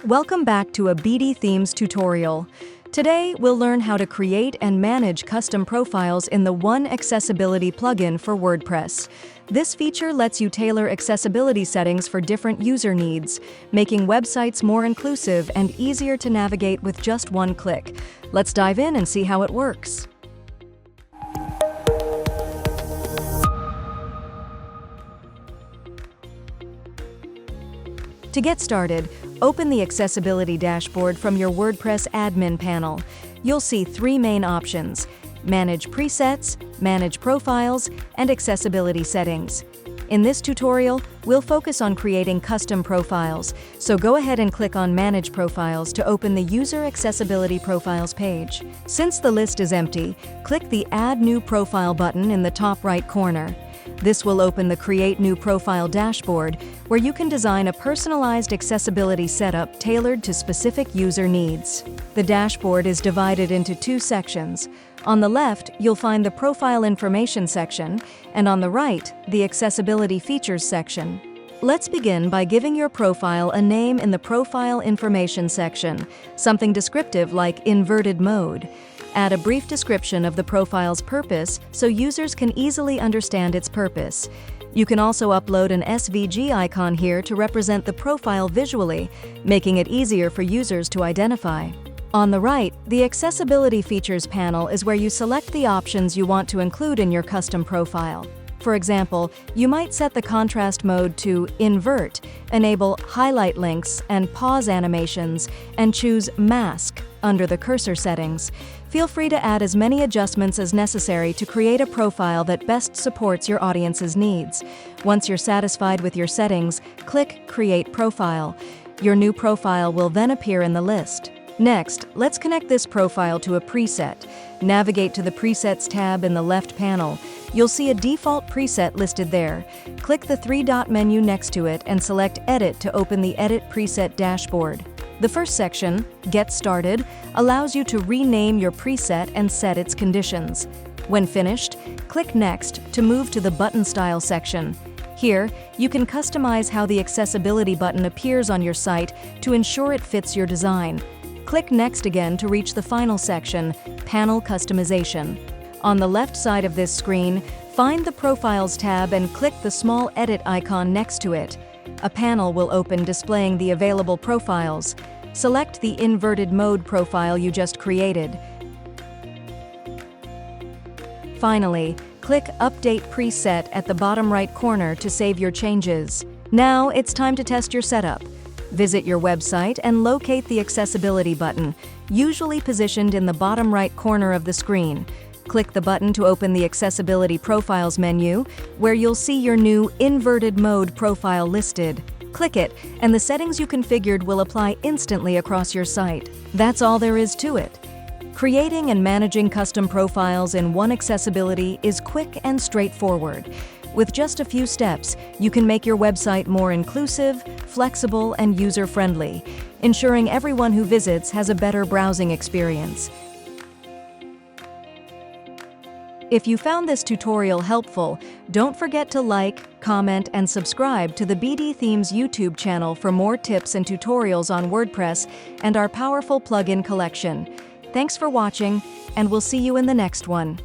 Welcome back to a BdThemes tutorial. Today, we'll learn how to create and manage custom profiles in the One Accessibility plugin for WordPress. This feature lets you tailor accessibility settings for different user needs, making websites more inclusive and easier to navigate with just one click. Let's dive in and see how it works. To get started, open the Accessibility dashboard from your WordPress admin panel. You'll see three main options: Manage Presets, Manage Profiles, and Accessibility Settings. In this tutorial, we'll focus on creating custom profiles, so go ahead and click on Manage Profiles to open the User Accessibility Profiles page. Since the list is empty, click the Add New Profile button in the top right corner. This will open the Create New Profile dashboard, where you can design a personalized accessibility setup tailored to specific user needs. The dashboard is divided into two sections. On the left, you'll find the Profile Information section, and on the right, the Accessibility Features section. Let's begin by giving your profile a name in the Profile Information section, something descriptive like inverted mode. Add a brief description of the profile's purpose so users can easily understand its purpose. You can also upload an SVG icon here to represent the profile visually, making it easier for users to identify. On the right, the Accessibility Features panel is where you select the options you want to include in your custom profile. For example, you might set the contrast mode to Invert, enable highlight links and pause animations, and choose Mask under the cursor settings. Feel free to add as many adjustments as necessary to create a profile that best supports your audience's needs. Once you're satisfied with your settings, click Create Profile. Your new profile will then appear in the list. Next, let's connect this profile to a preset. Navigate to the Presets tab in the left panel. You'll see a default preset listed there. Click the three-dot menu next to it and select Edit to open the Edit Preset dashboard. The first section, Get Started, allows you to rename your preset and set its conditions. When finished, click Next to move to the Button Style section. Here, you can customize how the accessibility button appears on your site to ensure it fits your design. Click Next again to reach the final section, Panel Customization. On the left side of this screen, find the Profiles tab and click the small edit icon next to it. A panel will open displaying the available profiles. Select the inverted mode profile you just created. Finally, click Update Preset at the bottom right corner to save your changes. Now it's time to test your setup. Visit your website and locate the Accessibility button, usually positioned in the bottom right corner of the screen. Click the button to open the Accessibility Profiles menu, where you'll see your new inverted mode profile listed. Click it, and the settings you configured will apply instantly across your site. That's all there is to it. Creating and managing custom profiles in One Accessibility is quick and straightforward. With just a few steps, you can make your website more inclusive, flexible, and user-friendly, ensuring everyone who visits has a better browsing experience. If you found this tutorial helpful, don't forget to like, comment, and subscribe to the BdThemes YouTube channel for more tips and tutorials on WordPress and our powerful plugin collection. Thanks for watching, and we'll see you in the next one.